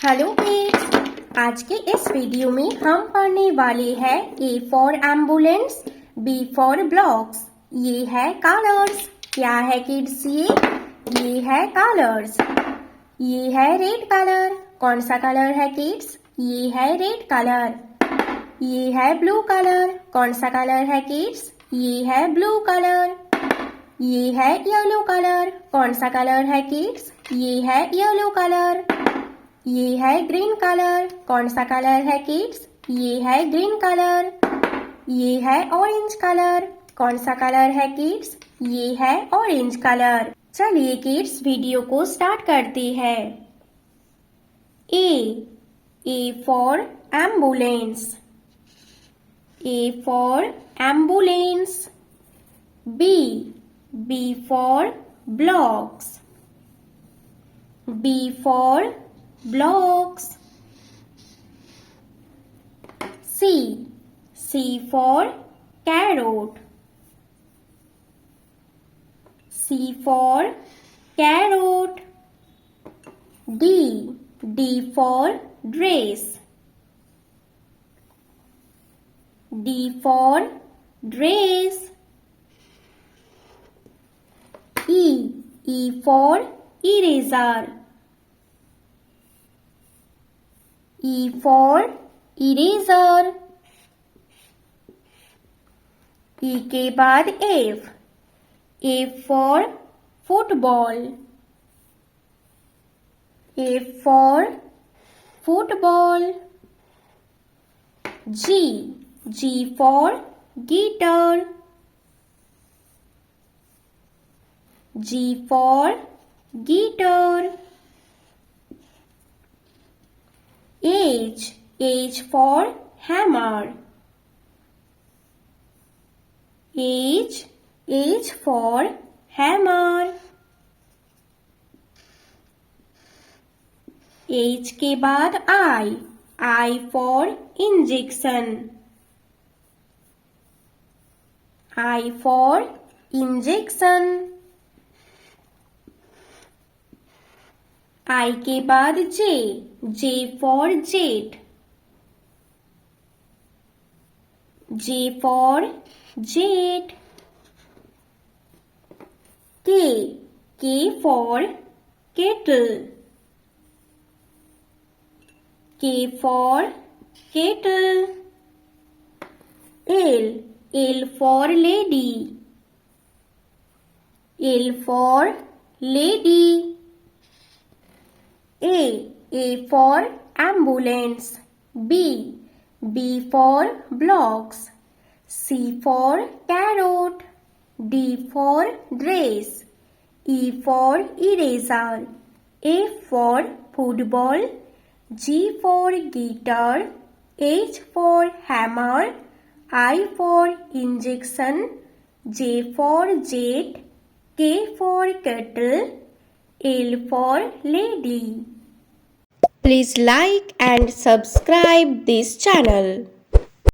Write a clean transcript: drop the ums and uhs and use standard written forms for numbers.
Hello kids, आज के इस वीडियो में हम पढ़ने वाले हैं A for ambulance, B for blocks. ये है कलर्स। क्या है किड्स? ये है कलर्स। ये है रेड कलर। कौन सा कलर है किड्स? ये है रेड कलर। ये है ब्लू कलर। कौन सा कलर है किड्स? ये है ब्लू कलर। ये है येलो कलर। कौन सा कलर है किड्स? ये है येलो कलर। ये है ग्रीन कलर। कौन सा कलर है किड्स? ये है ग्रीन कलर। ये है ऑरेंज कलर। कौन सा कलर है किड्स? ये है ऑरेंज कलर। चलिए किड्स वीडियो को स्टार्ट करते हैं। A for ambulance. A for ambulance. B for blocks. B for blocks. C for carrot. C for carrot. D for dress. D for dress. E for eraser. E for eraser. E के बाद F for football. F for football. G for guitar. G for guitar. H for hammer. H for hammer. H के बाद I for injection. I for injection. I के बाद J for jet. J for jet. K for kettle. K for kettle. L for lady. L for lady. A for ambulance. B for blocks. C for carrot. D for dress. E for eraser. F for football. G for guitar. H for hammer. I for injection. J for jet. K for kettle. L for lady. Please like and subscribe this channel.